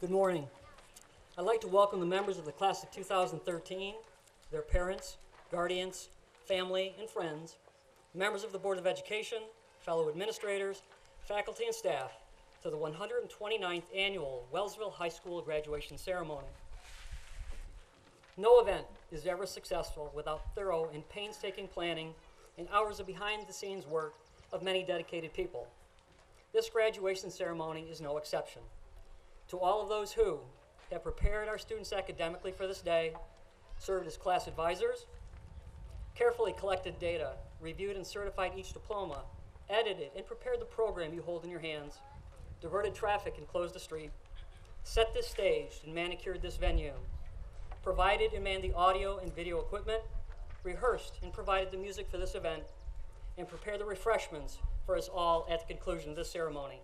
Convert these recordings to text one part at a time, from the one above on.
Good morning. I'd like to welcome the members of the class of 2013, their parents, guardians, family, and friends, members of the Board of Education, fellow administrators, faculty, and staff to the 129th Annual Wellsville High School Graduation Ceremony. No event is ever successful without thorough and painstaking planning and hours of behind-the-scenes work of many dedicated people. This graduation ceremony is no exception. To all of those who have prepared our students academically for this day, served as class advisors, carefully collected data, reviewed and certified each diploma, edited and prepared the program you hold in your hands, diverted traffic and closed the street, set this stage and manicured this venue, provided and manned the audio and video equipment, rehearsed and provided the music for this event, and prepared the refreshments for us all at the conclusion of this ceremony.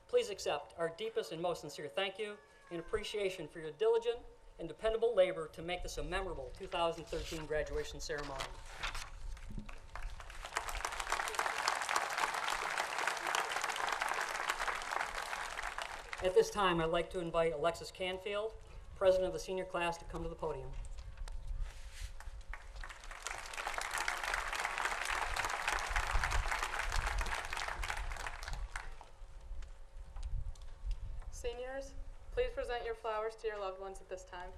Please accept our deepest and most sincere thank you and appreciation for your diligent and dependable labor to make this a memorable 2013 graduation ceremony. At this time, I'd like to invite Alexis Canfield, president of the senior class, to come to the podium. Seniors, please present your flowers to your loved ones at this time.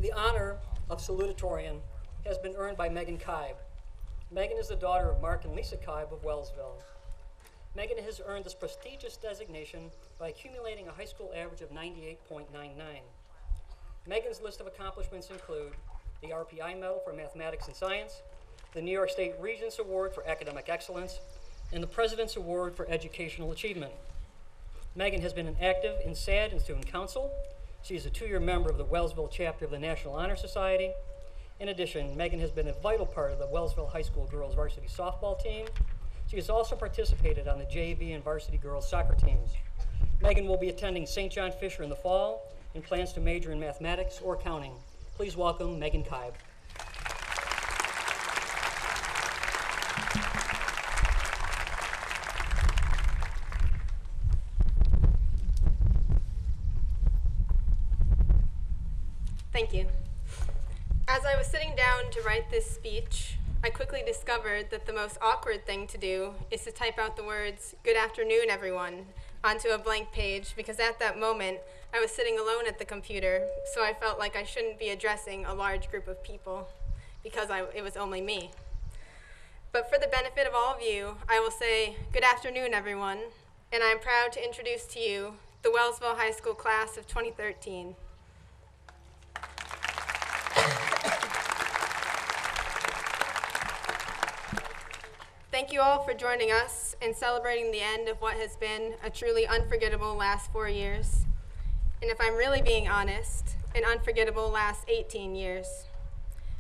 The honor of salutatorian has been earned by Megan Kibe. Megan is the daughter of Mark and Lisa Kibe of Wellsville. Megan has earned this prestigious designation by accumulating a high school average of 98.99. Megan's list of accomplishments include the RPI Medal for Mathematics and Science, the New York State Regents Award for Academic Excellence, and the President's Award for Educational Achievement. Megan has been an active in SAD and Student Council. She is a 2-year member of the Wellsville chapter of the National Honor Society. In addition, Megan has been a vital part of the Wellsville High School girls varsity softball team. She has also participated on the JV and varsity girls soccer teams. Megan will be attending St. John Fisher in the fall and plans to major in mathematics or accounting. Please welcome Megan Kibe. Thank you. As I was sitting down to write this speech, I quickly discovered that the most awkward thing to do is to type out the words, "Good afternoon, everyone," onto a blank page, because at that moment, I was sitting alone at the computer, so I felt like I shouldn't be addressing a large group of people, because it was only me. But for the benefit of all of you, I will say, good afternoon, everyone, and I'm proud to introduce to you the Wellsville High School class of 2013. Thank you all for joining us and celebrating the end of what has been a truly unforgettable last 4 years. And if I'm really being honest, an unforgettable last 18 years.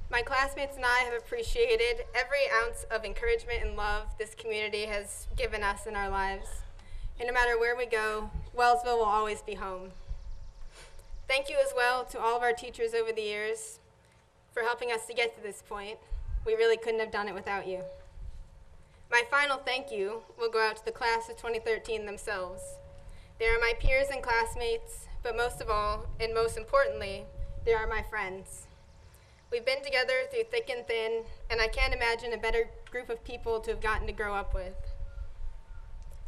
My classmates and I have appreciated every ounce of encouragement and love this community has given us in our lives. And no matter where we go, Wellsville will always be home. Thank you as well to all of our teachers over the years for helping us to get to this point. We really couldn't have done it without you. My final thank you will go out to the class of 2013 themselves. They are my peers and classmates, but most of all, and most importantly, they are my friends. We've been together through thick and thin, and I can't imagine a better group of people to have gotten to grow up with.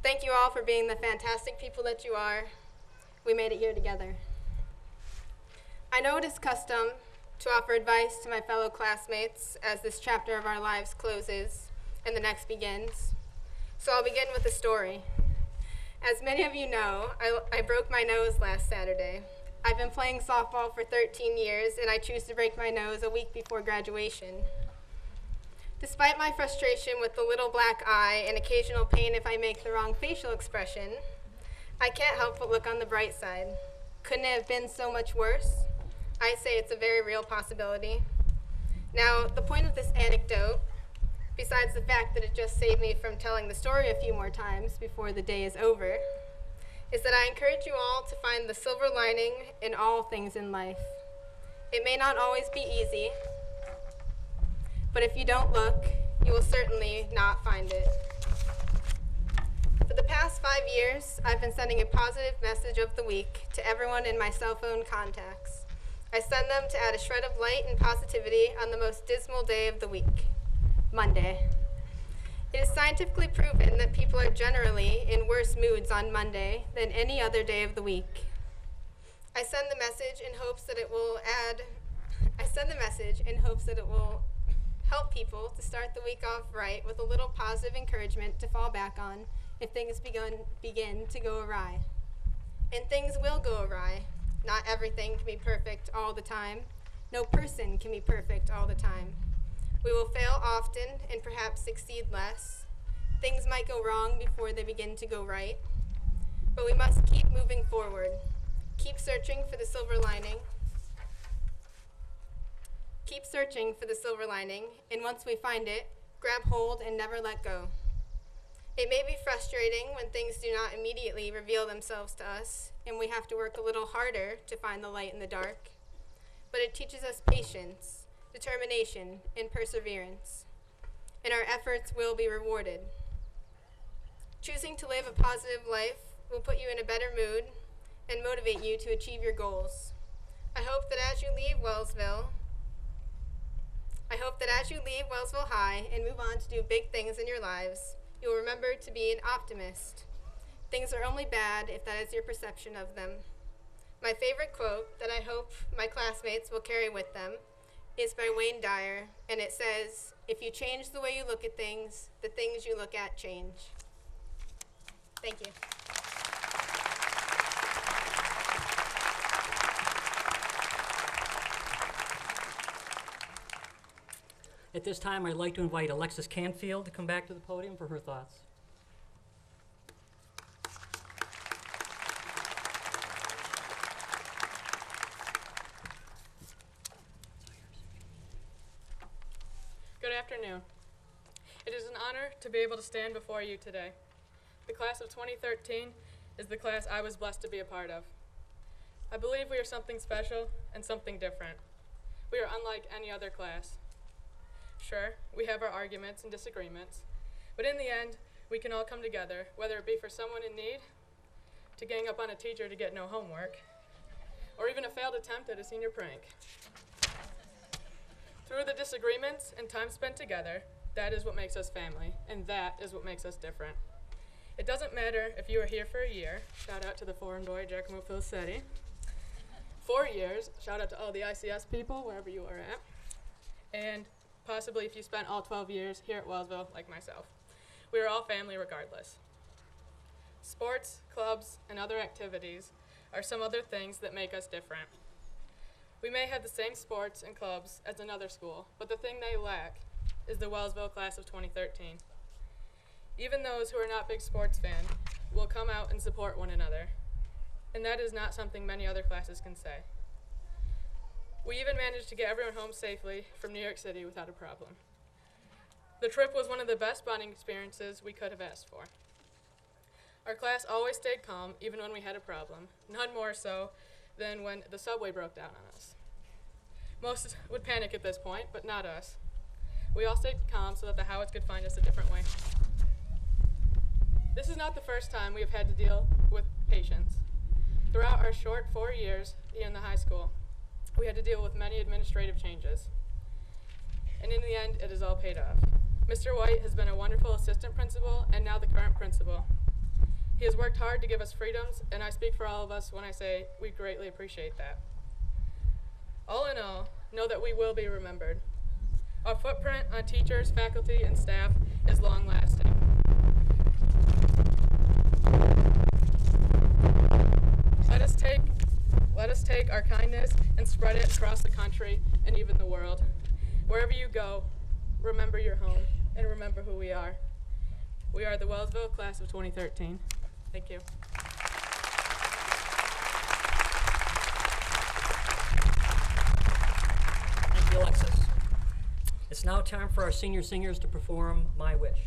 Thank you all for being the fantastic people that you are. We made it here together. I know it is custom to offer advice to my fellow classmates as this chapter of our lives closes and the next begins. So I'll begin with a story. As many of you know, I broke my nose last Saturday. I've been playing softball for 13 years, and I choose to break my nose a week before graduation. Despite my frustration with the little black eye and occasional pain if I make the wrong facial expression, I can't help but look on the bright side. Couldn't it have been so much worse? I say it's a very real possibility. Now, the point of this anecdote, besides the fact that it just saved me from telling the story a few more times before the day is over, is that I encourage you all to find the silver lining in all things in life. It may not always be easy, but if you don't look, you will certainly not find it. For the past 5 years, I've been sending a positive message of the week to everyone in my cell phone contacts. I send them to add a shred of light and positivity on the most dismal day of the week, Monday. It is scientifically proven that people are generally in worse moods on Monday than any other day of the week. I send the message in hopes that it will help people to start the week off right with a little positive encouragement to fall back on if things begin to go awry. And things will go awry. Not everything can be perfect all the time. No person can be perfect all the time. We will fail often and perhaps succeed less. Things might go wrong before they begin to go right. But we must keep moving forward. Keep searching for the silver lining. Keep searching for the silver lining, and once we find it, grab hold and never let go. It may be frustrating when things do not immediately reveal themselves to us, and we have to work a little harder to find the light in the dark. But it teaches us patience, determination, and perseverance, and our efforts will be rewarded. Choosing to live a positive life will put you in a better mood and motivate you to achieve your goals. I hope that as you leave Wellsville High and move on to do big things in your lives, you will remember to be an optimist. Things are only bad if that is your perception of them. My favorite quote that I hope my classmates will carry with them is by Wayne Dyer, and it says, "If you change the way you look at things, the things you look at change." Thank you. At this time, I'd like to invite Alexis Canfield to come back to the podium for her thoughts. Good afternoon. It is an honor to be able to stand before you today. The class of 2013 is the class I was blessed to be a part of. I believe we are something special and something different. We are unlike any other class. Sure, we have our arguments and disagreements, but in the end, we can all come together, whether it be for someone in need, to gang up on a teacher to get no homework, or even a failed attempt at a senior prank. Through the disagreements and time spent together, that is what makes us family, and that is what makes us different. It doesn't matter if you are here for a year, shout out to the foreign boy, Giacomo Filicetti. 4 years, shout out to all the ICS people, wherever you are at. And possibly if you spent all 12 years here at Wellsville, like myself. We are all family regardless. Sports, clubs, and other activities are some other things that make us different. We may have the same sports and clubs as another school, but the thing they lack is the Wellsville class of 2013. Even those who are not big sports fans will come out and support one another, and that is not something many other classes can say. We even managed to get everyone home safely from New York City without a problem. The trip was one of the best bonding experiences we could have asked for. Our class always stayed calm, even when we had a problem, none more so than when the subway broke down on us. Most would panic at this point, but not us. We all stayed calm so that the Howitts could find us a different way. This is not the first time we have had to deal with patients. Throughout our short 4 years here in the high school, we had to deal with many administrative changes. And in the end, it has all paid off. Mr. White has been a wonderful assistant principal and now the current principal. He has worked hard to give us freedoms, and I speak for all of us when I say we greatly appreciate that. All in all, know that we will be remembered. Our footprint on teachers, faculty, and staff is long-lasting. Let us take our kindness and spread it across the country and even the world. Wherever you go, remember your home and remember who we are. We are the Wellsville class of 2013. Thank you. Thank you, Alexis. It's now time for our senior singers to perform My Wish.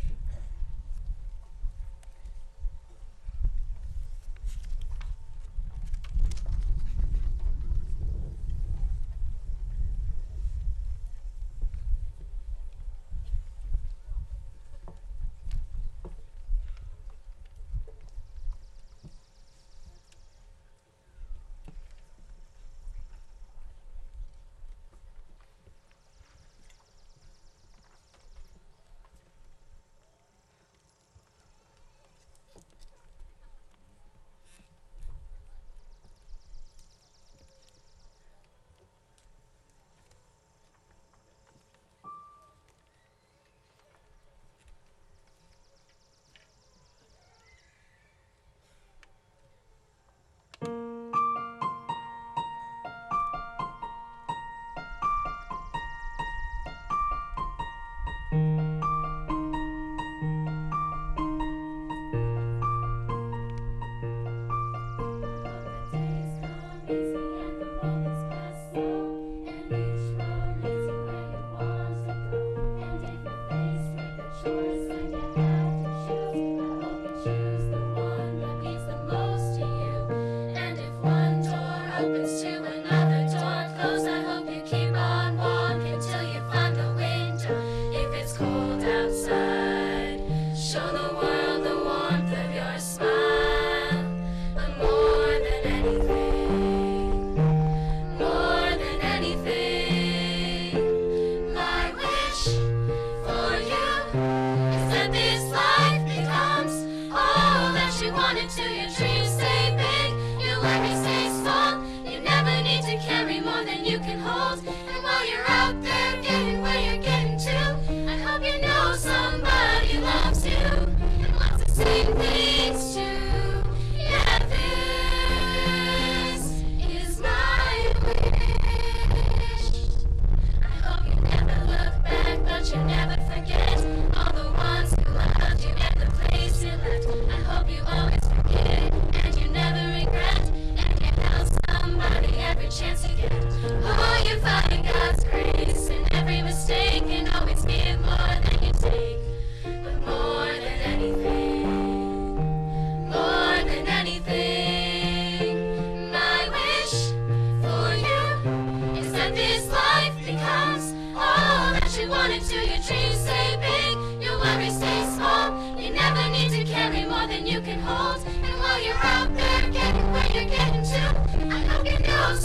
You can hold, and while you're out there getting where you're getting to, I hope you know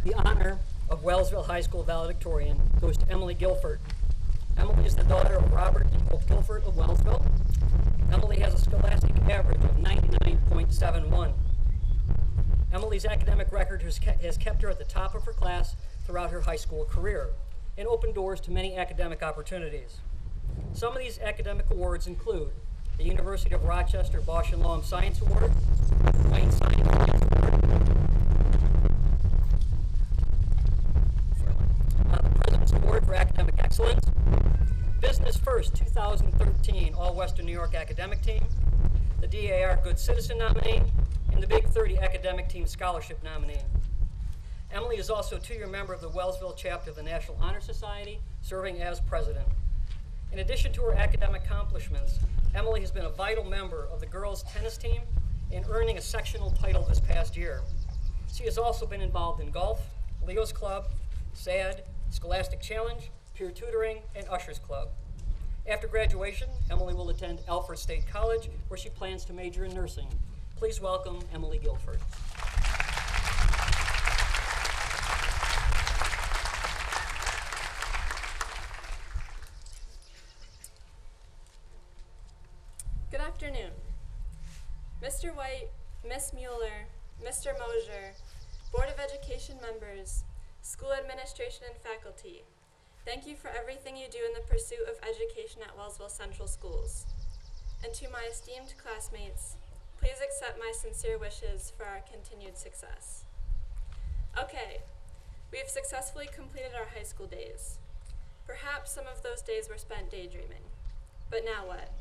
The honor of Wellsville High School valedictorian goes to Emily Guilford. Emily is the daughter of Robert and Hope Guilford of Wellsville. Emily has a scholastic average of 99.71. Emily's academic record has kept her at the top of her class throughout her high school career and opened doors to many academic opportunities. Some of these academic awards include the University of Rochester Bosch and Lawrence Science Award, Wayne Science Award, the President's Award for Academic Excellence, Business First 2013 All-Western New York Academic Team, the DAR Good Citizen nominee, and the Big 30 Academic Team Scholarship nominee. Emily is also a two-year member of the Wellsville chapter of the National Honor Society, serving as president. In addition to her academic accomplishments, Emily has been a vital member of the girls' tennis team and earning a sectional title this past year. She has also been involved in golf, Leo's Club, SAD, Scholastic Challenge, peer tutoring, and Ushers Club. After graduation, Emily will attend Alfred State College, where she plans to major in nursing. Please welcome Emily Guilford. Good afternoon. Mr. White, Miss Mueller, Mr. Mosier, Board of Education members, school administration and faculty, thank you for everything you do in the pursuit of education at Wellsville Central Schools. And to my esteemed classmates, please accept my sincere wishes for our continued success. Okay, we have successfully completed our high school days. Perhaps some of those days were spent daydreaming. But now what?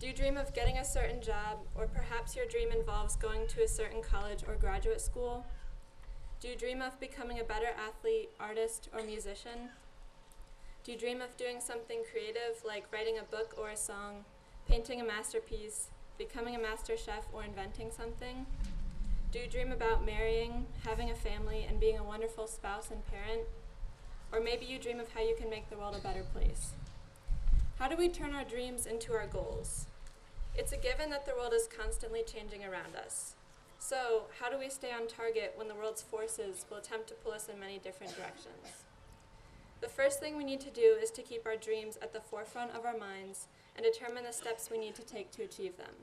Do you dream of getting a certain job, or perhaps your dream involves going to a certain college or graduate school? Do you dream of becoming a better athlete, artist, or musician? Do you dream of doing something creative like writing a book or a song, painting a masterpiece, becoming a master chef, or inventing something? Do you dream about marrying, having a family, and being a wonderful spouse and parent? Or maybe you dream of how you can make the world a better place. How do we turn our dreams into our goals? It's a given that the world is constantly changing around us. So, how do we stay on target when the world's forces will attempt to pull us in many different directions? The first thing we need to do is to keep our dreams at the forefront of our minds and determine the steps we need to take to achieve them.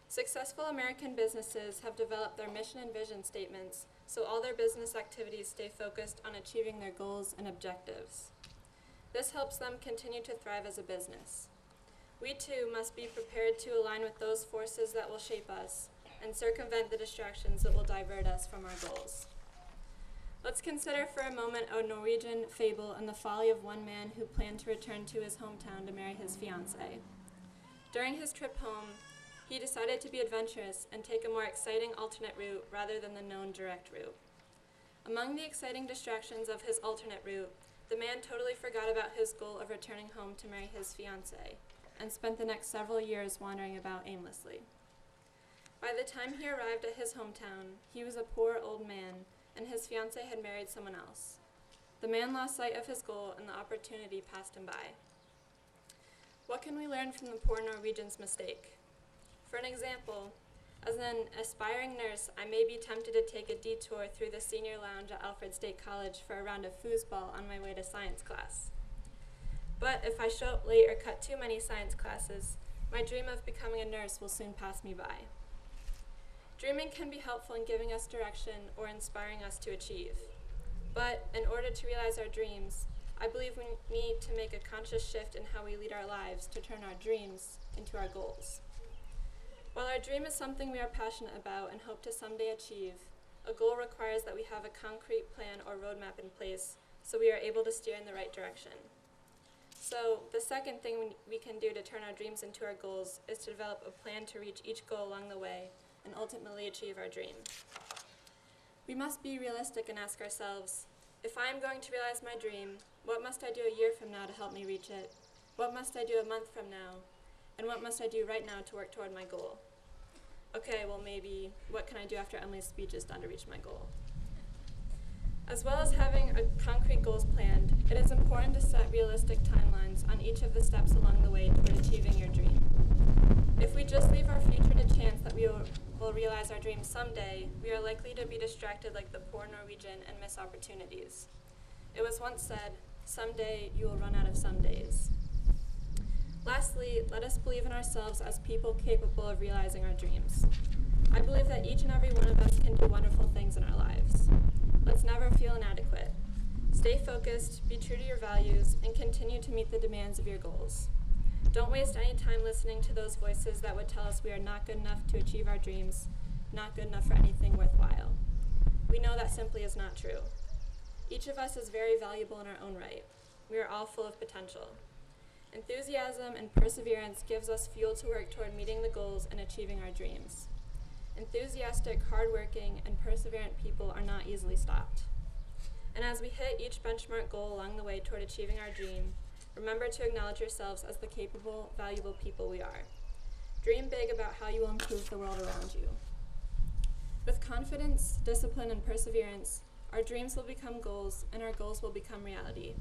Successful American businesses have developed their mission and vision statements so all their business activities stay focused on achieving their goals and objectives. This helps them continue to thrive as a business. We too must be prepared to align with those forces that will shape us and circumvent the distractions that will divert us from our goals. Let's consider for a moment a Norwegian fable and the folly of one man who planned to return to his hometown to marry his fiancée. During his trip home, he decided to be adventurous and take a more exciting alternate route rather than the known direct route. Among the exciting distractions of his alternate route, the man totally forgot about his goal of returning home to marry his fiancée and spent the next several years wandering about aimlessly. By the time he arrived at his hometown, he was a poor old man, and his fiancée had married someone else. The man lost sight of his goal, and the opportunity passed him by. What can we learn from the poor Norwegian's mistake? For an example, as an aspiring nurse, I may be tempted to take a detour through the senior lounge at Alfred State College for a round of foosball on my way to science class. But if I show up late or cut too many science classes, my dream of becoming a nurse will soon pass me by. Dreaming can be helpful in giving us direction or inspiring us to achieve. But in order to realize our dreams, I believe we need to make a conscious shift in how we lead our lives to turn our dreams into our goals. While our dream is something we are passionate about and hope to someday achieve, a goal requires that we have a concrete plan or roadmap in place so we are able to steer in the right direction. So, the second thing we can do to turn our dreams into our goals is to develop a plan to reach each goal along the way and ultimately achieve our dream. We must be realistic and ask ourselves, if I am going to realize my dream, what must I do a year from now to help me reach it? What must I do a month from now? And what must I do right now to work toward my goal? Okay, well maybe, what can I do after Emily's speech is done to reach my goal? As well as having a concrete goals planned, it is important to set realistic timelines on each of the steps along the way toward achieving your dream. If we just leave our future to chance that we will realize our dreams someday, we are likely to be distracted like the poor Norwegian and miss opportunities. It was once said, someday you will run out of some days. Lastly, let us believe in ourselves as people capable of realizing our dreams. I believe that each and every one of us can do wonderful things in our lives. Let's never feel inadequate. Stay focused, be true to your values, and continue to meet the demands of your goals. Don't waste any time listening to those voices that would tell us we are not good enough to achieve our dreams, not good enough for anything worthwhile. We know that simply is not true. Each of us is very valuable in our own right. We are all full of potential. Enthusiasm and perseverance gives us fuel to work toward meeting the goals and achieving our dreams. Enthusiastic, hardworking, and perseverant people are not easily stopped. And as we hit each benchmark goal along the way toward achieving our dream, remember to acknowledge yourselves as the capable, valuable people we are. Dream big about how you will improve the world around you. With confidence, discipline, and perseverance, our dreams will become goals, and our goals will become reality.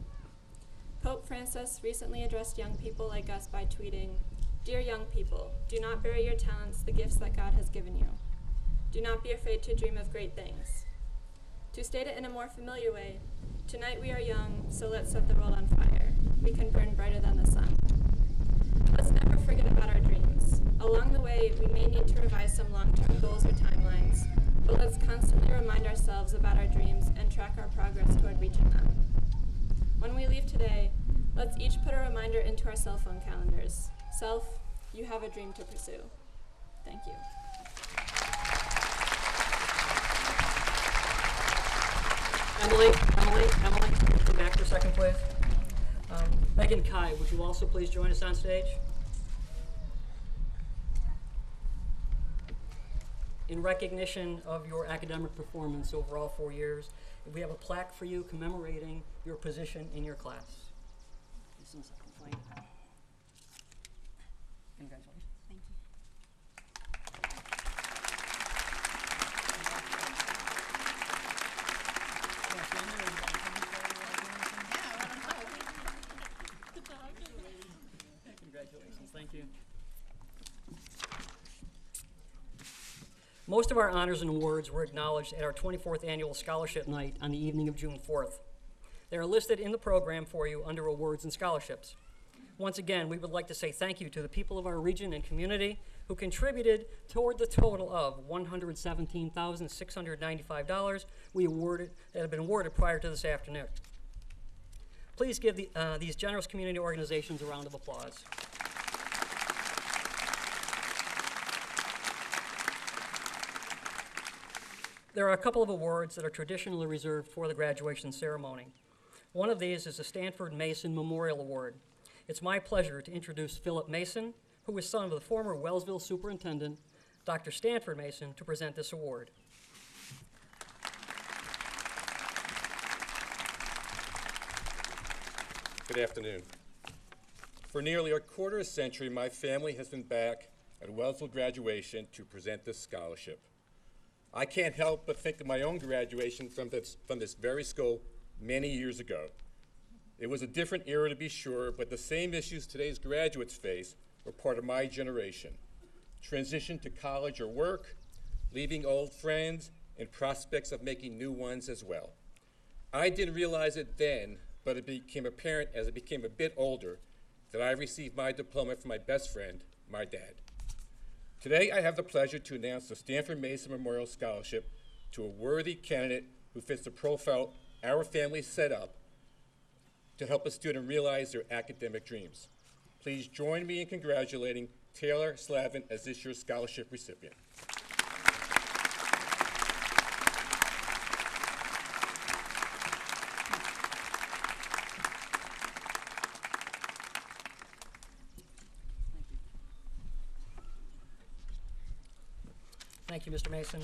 Pope Francis recently addressed young people like us by tweeting, "Dear young people, do not bury your talents, the gifts that God has given you. Do not be afraid to dream of great things." To state it in a more familiar way, tonight we are young, so let's set the world on fire. We can burn brighter than the sun. Let's never forget about our dreams. Along the way, we may need to revise some long-term goals or timelines, but let's constantly remind ourselves about our dreams and track our progress toward reaching them. When we leave today, let's each put a reminder into our cell phone calendars. Self, you have a dream to pursue. Thank you. Emily, come back for a second, please. Megan Kai, would you also please join us on stage? In recognition of your academic performance over all 4 years, we have a plaque for you commemorating your position in your class. Just in a second, Frank. Congratulations. Thank you. Congratulations, thank you. Most of our honors and awards were acknowledged at our 24th annual scholarship night on the evening of June 4th. They are listed in the program for you under awards and scholarships. Once again, we would like to say thank you to the people of our region and community who contributed toward the total of $117,695 that have been awarded prior to this afternoon. Please give these generous community organizations a round of applause. There are a couple of awards that are traditionally reserved for the graduation ceremony. One of these is the Stanford Mason Memorial Award. It's my pleasure to introduce Philip Mason, who is son of the former Wellsville Superintendent, Dr. Stanford Mason, to present this award. Good afternoon. For nearly a quarter century, my family has been back at Wellsville graduation to present this scholarship. I can't help but think of my own graduation from this very school many years ago. It was a different era to be sure, but the same issues today's graduates face were part of my generation. Transition to college or work, leaving old friends, and prospects of making new ones as well. I didn't realize it then, but it became apparent as I became a bit older that I received my diploma from my best friend, my dad. Today, I have the pleasure to announce the Stanford Mason Memorial Scholarship to a worthy candidate who fits the profile our family set up to help a student realize their academic dreams. Please join me in congratulating Taylor Slavin as this year's scholarship recipient. Thank you, Mr. Mason.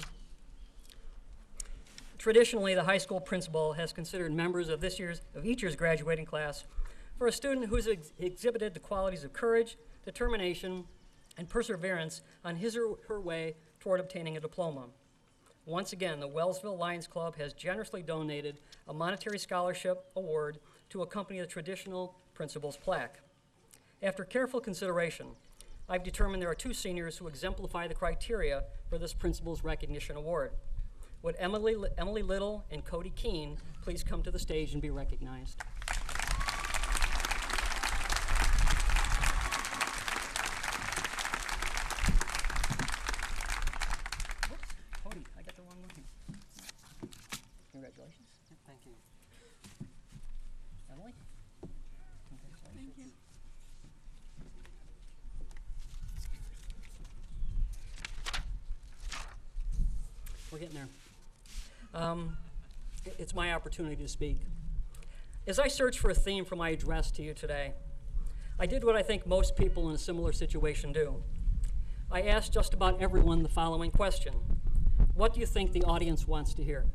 Traditionally, the high school principal has considered members of each year's graduating class for a student who's exhibited the qualities of courage, determination, and perseverance on his or her way toward obtaining a diploma. Once again, the Wellsville Lions Club has generously donated a monetary scholarship award to accompany the traditional principal's plaque. After careful consideration, I've determined there are 2 seniors who exemplify the criteria for this Principal's Recognition Award. Would Emily Little and Cody Keene please come to the stage and be recognized? Whoops, Cody, I got the wrong one here. Congratulations. Thank you. Emily? Congratulations. Thank you. We're getting there. It's my opportunity to speak. As I searched for a theme for my address to you today, I did what I think most people in a similar situation do. I asked just about everyone the following question: what do you think the audience wants to hear?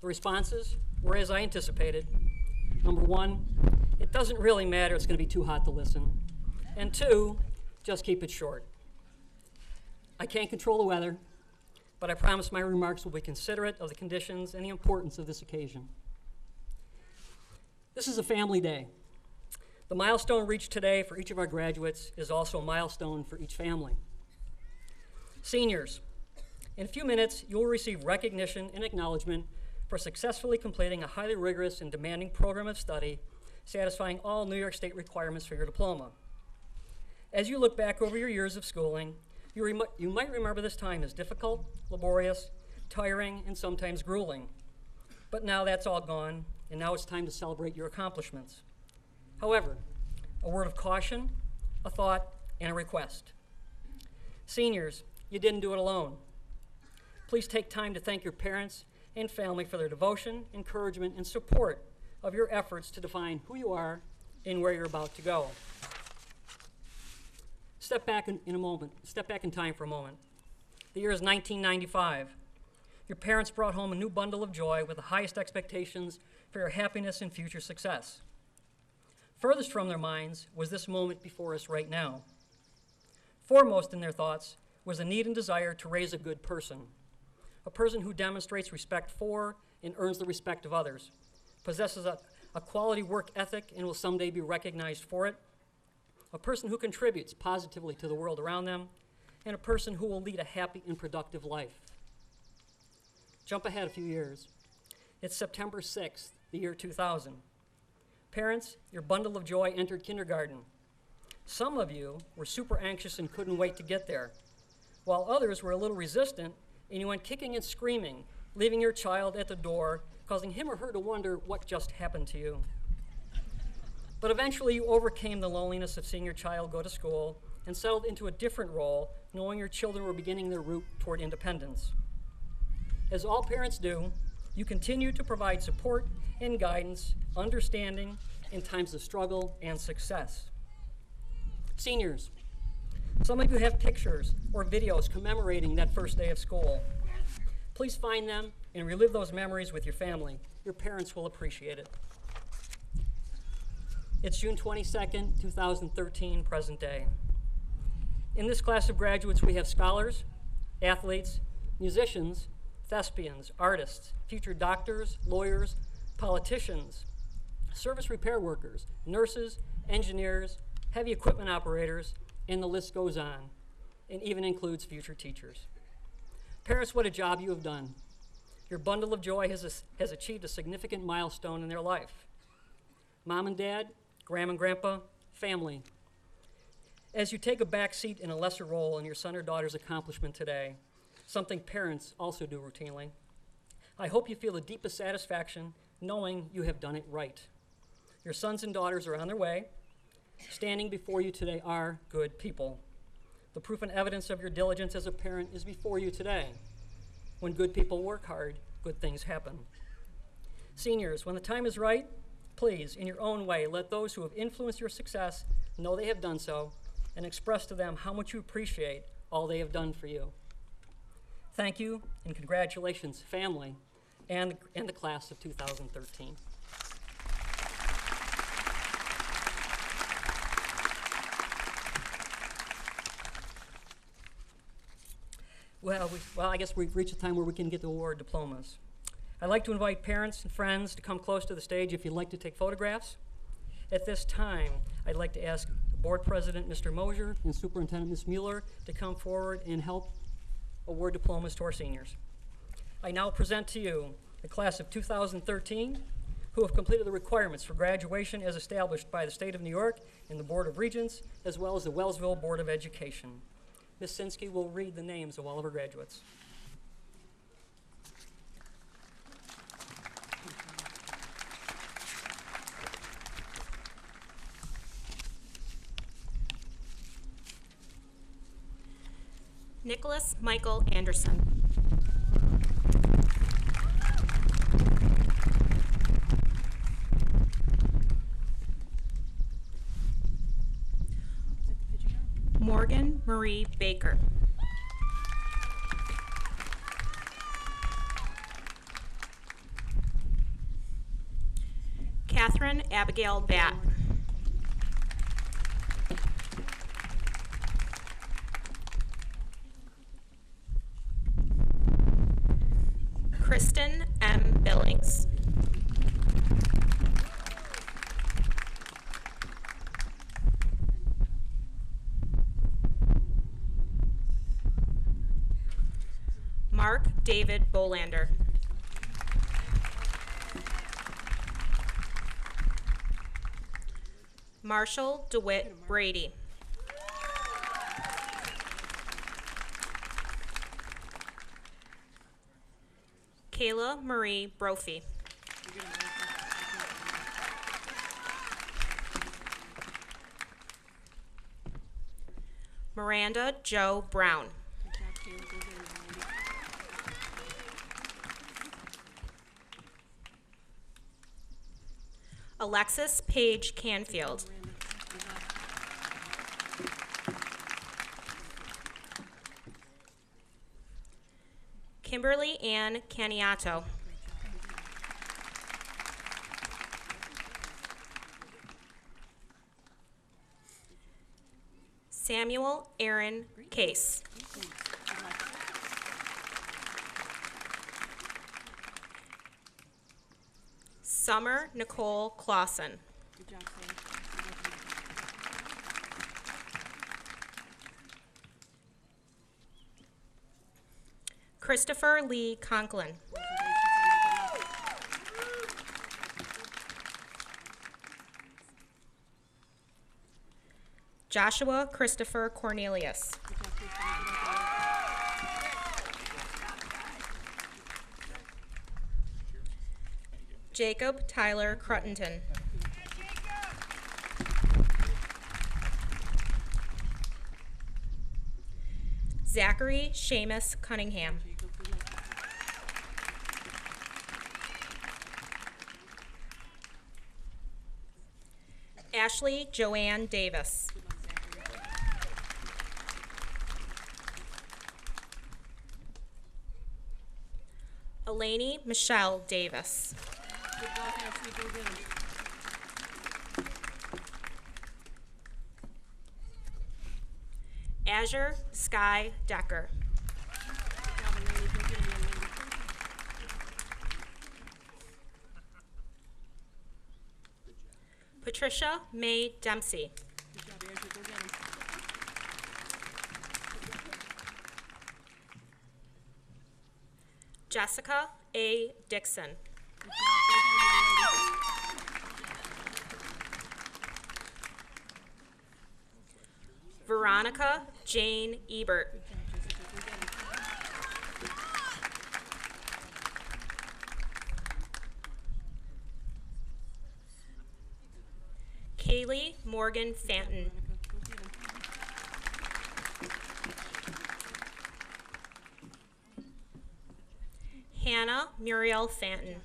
The responses were as I anticipated. Number 1, it doesn't really matter, it's going to be too hot to listen. And 2, just keep it short. I can't control the weather, but I promise my remarks will be considerate of the conditions and the importance of this occasion. This is a family day. The milestone reached today for each of our graduates is also a milestone for each family. Seniors, in a few minutes, you will receive recognition and acknowledgement for successfully completing a highly rigorous and demanding program of study, satisfying all New York State requirements for your diploma. As you look back over your years of schooling, you might remember this time as difficult, laborious, tiring, and sometimes grueling. But now that's all gone, and now it's time to celebrate your accomplishments. However, a word of caution, a thought, and a request. Seniors, you didn't do it alone. Please take time to thank your parents and family for their devotion, encouragement, and support of your efforts to define who you are and where you're about to go. Step back in time for a moment. The year is 1995. Your parents brought home a new bundle of joy with the highest expectations for your happiness and future success. Furthest from their minds was this moment before us right now. Foremost in their thoughts was a need and desire to raise a good person, a person who demonstrates respect for and earns the respect of others, possesses a quality work ethic and will someday be recognized for it, a person who contributes positively to the world around them, and a person who will lead a happy and productive life. Jump ahead a few years. It's September 6th, the year 2000. Parents, your bundle of joy entered kindergarten. Some of you were super anxious and couldn't wait to get there, while others were a little resistant, and you went kicking and screaming, leaving your child at the door, causing him or her to wonder what just happened to you. But eventually you overcame the loneliness of seeing your child go to school and settled into a different role, knowing your children were beginning their route toward independence. As all parents do, you continue to provide support and guidance, understanding in times of struggle and success. Seniors, some of you have pictures or videos commemorating that first day of school. Please find them and relive those memories with your family. Your parents will appreciate it. It's June 22nd, 2013, present day. In this class of graduates, we have scholars, athletes, musicians, thespians, artists, future doctors, lawyers, politicians, service repair workers, nurses, engineers, heavy equipment operators, and the list goes on, and even includes future teachers. Parents, what a job you have done. Your bundle of joy has achieved a significant milestone in their life. Mom and dad, Grandma and Grandpa, family. As you take a back seat in a lesser role in your son or daughter's accomplishment today, something parents also do routinely, I hope you feel the deepest satisfaction knowing you have done it right. Your sons and daughters are on their way. Standing before you today are good people. The proof and evidence of your diligence as a parent is before you today. When good people work hard, good things happen. Seniors, when the time is right, please, in your own way, let those who have influenced your success know they have done so and express to them how much you appreciate all they have done for you. Thank you and congratulations, family, and the class of 2013. Well, I guess we've reached a time where we can get to award diplomas. I'd like to invite parents and friends to come close to the stage if you'd like to take photographs. At this time, I'd like to ask Board President Mr. Mosier and Superintendent Ms. Mueller to come forward and help award diplomas to our seniors. I now present to you the class of 2013 who have completed the requirements for graduation as established by the State of New York and the Board of Regents, as well as the Wellsville Board of Education. Ms. Sinsky will read the names of all of our graduates. Nicholas Michael Anderson. Morgan Marie Baker. Catherine Abigail Batt. Kristen M. Billings. Mark David Bolander. Marshall DeWitt Brady. Kayla Marie Brophy. Miranda Joe Brown. Alexis Paige Canfield. Kimberly Ann Caniato. Samuel Aaron Case. Summer Nicole Clausen. Christopher Lee Conklin. Joshua Christopher Cornelius. Jacob Tyler Cruttenton. Zachary Seamus Cunningham. Ashley Joanne Davis. Eleni Michelle Davis. Azure Sky Decker. Patricia May Dempsey. Jessica A. Dixon. Veronica Jane Ebert. Kaylee Morgan Fanton. Hannah Muriel Fanton.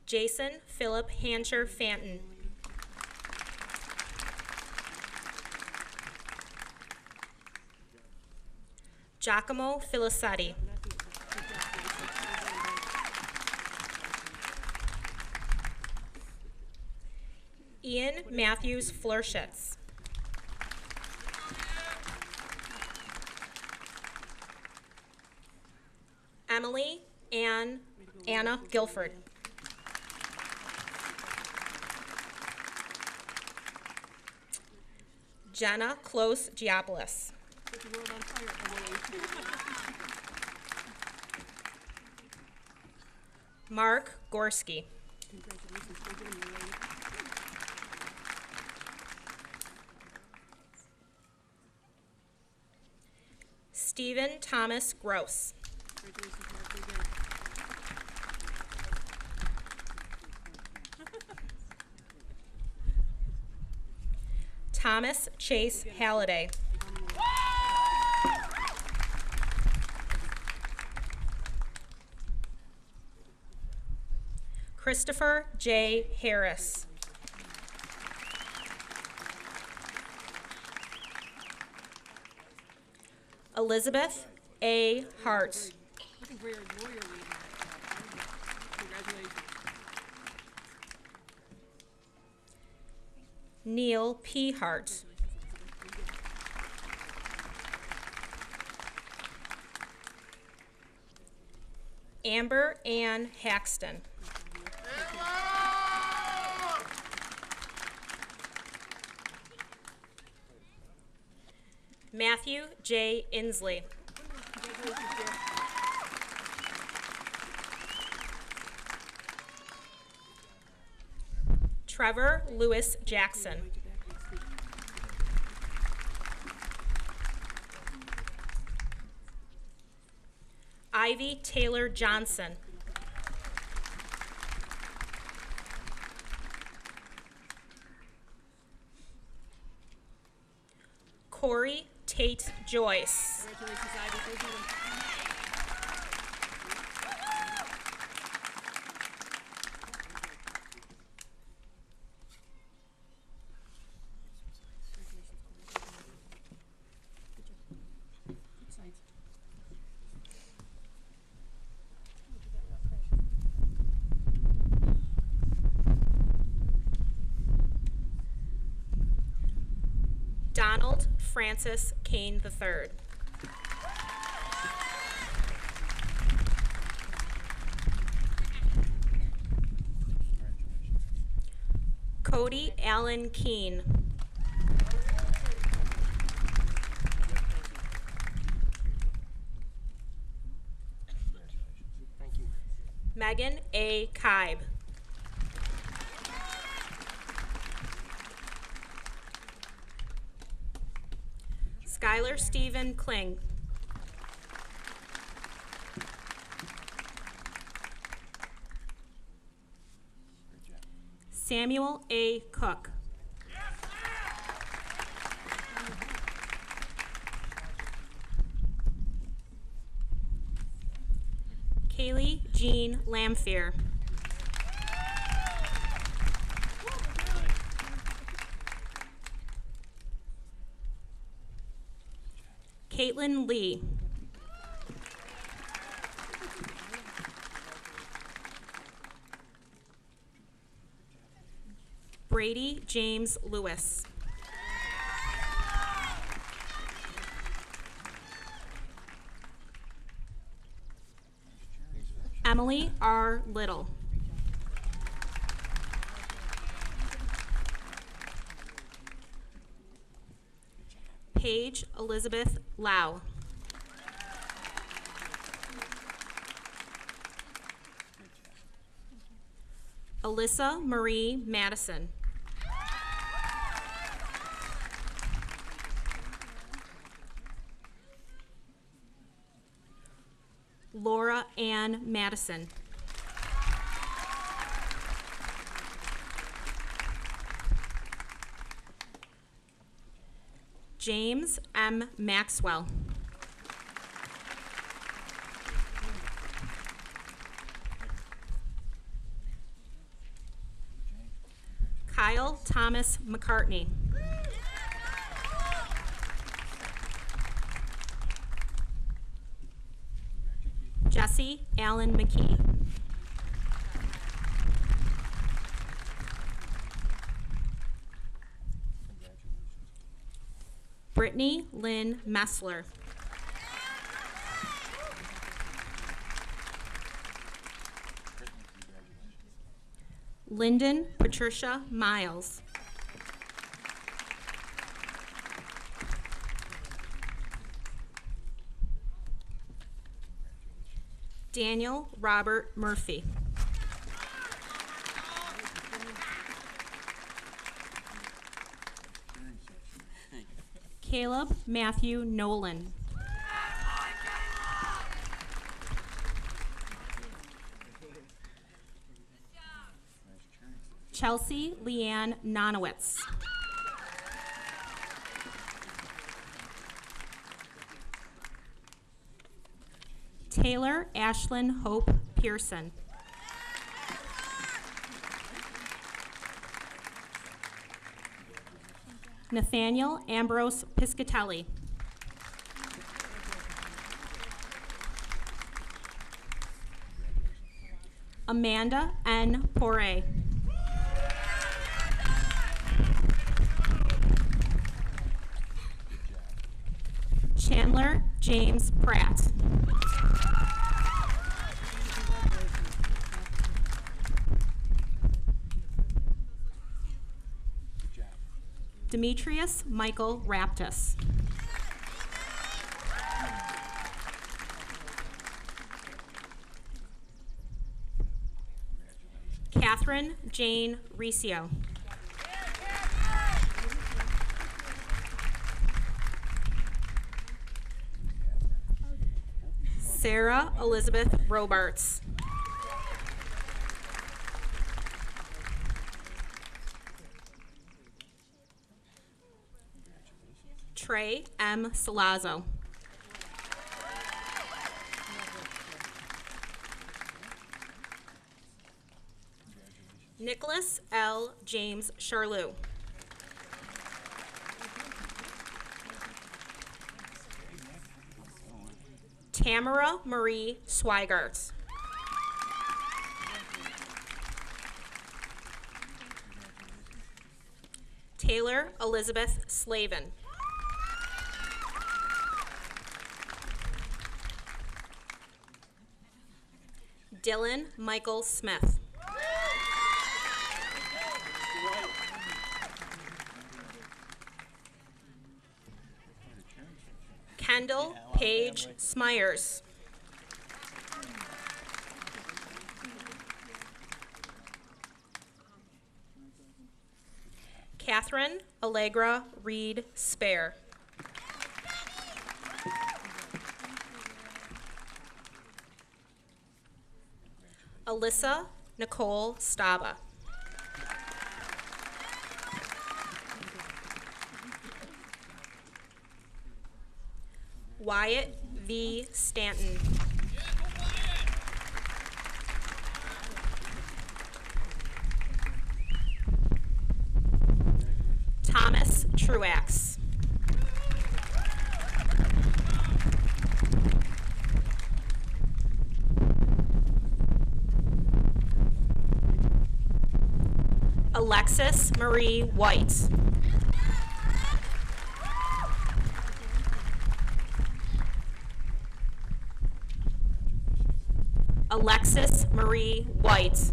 Jason Philip Hancher Fanton. Giacomo Filicetti. Ian Matthews Flurschitz. Emily Ann Anna Guilford. Jenna Close Giopoulos. Mark Gorski. Stephen Thomas Gross. Thomas Chase Halliday. Christopher J. Harris. Elizabeth A. Hart. Neil P. Hart. Amber Ann Haxton. Matthew J. Inslee. Trevor Lewis Jackson. Ivy Taylor Johnson. Corey Tate Joyce. Donald Francis Kane III. Cody Allen Keene. Megan A. Kibe. Skylar Stephen Kling. Samuel A. Cook. Kaylee Jean Lamphere. Caitlin Lee. Brady James Lewis. Emily R. Little. Paige Elizabeth Lau. Alyssa Marie Madison. Laura Ann Madison. James M. Maxwell. Kyle Thomas McCartney. Jesse Allen McKee. Brittany Lynn Messler. Lyndon Patricia Miles. Daniel Robert Murphy. Caleb Matthew Nolan. Chelsea Leanne Nonowitz. Taylor Ashlyn Hope Pearson. Nathaniel Ambrose Piscatelli. Amanda N. Poray. Chandler James Pratt. Demetrius Michael Raptis. Catherine Jane Riccio. Sarah Elizabeth Robarts. Trey M. Salazzo. Nicholas L. James Charleau. Tamara Marie Swigart. Taylor Elizabeth Slavin. Dylan Michael Smith. Kendall Paige Smyers. Catherine Allegra Reed Spare. Alyssa Nicole Staba. Wyatt V. Stanton. Thomas Truax. Alexis Marie White. Alexis Marie White.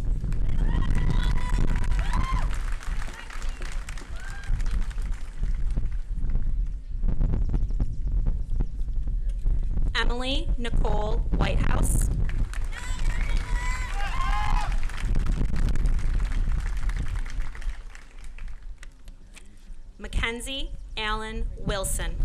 Emily Nicole Whitehouse. Mackenzie Allen Wilson.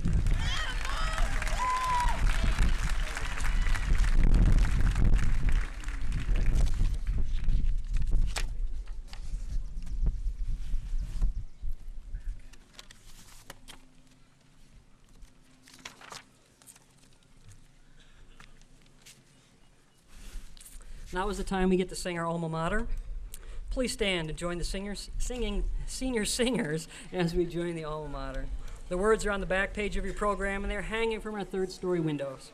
Now is the time we get to sing our alma mater. Please stand and join the senior singers as we join the alma mater. The words are on the back page of your program, and they're hanging from our third-story windows.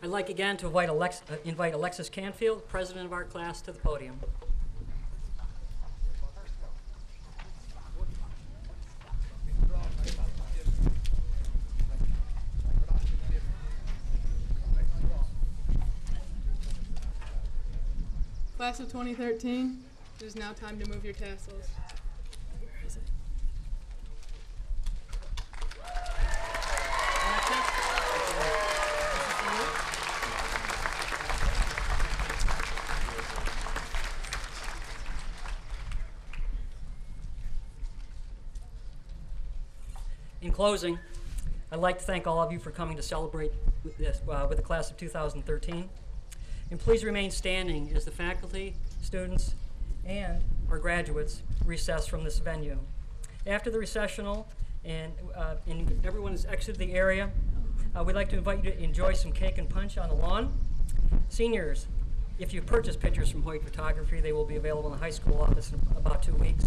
I'd like again to invite Alexis Canfield, president of our class, to the podium. Class of 2013, it is now time to move your tassels. In closing, I'd like to thank all of you for coming to celebrate with the class of 2013. And please remain standing as the faculty, students, and our graduates recess from this venue. After the recessional and everyone has exited the area, we'd like to invite you to enjoy some cake and punch on the lawn. Seniors, if you purchase pictures from Hoyt Photography, they will be available in the high school office in about 2 weeks.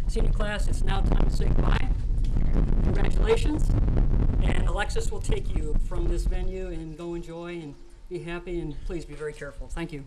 Senior class, it's now time to say goodbye. Congratulations, and Alexis will take you from this venue and go enjoy and be happy, and please be very careful. Thank you.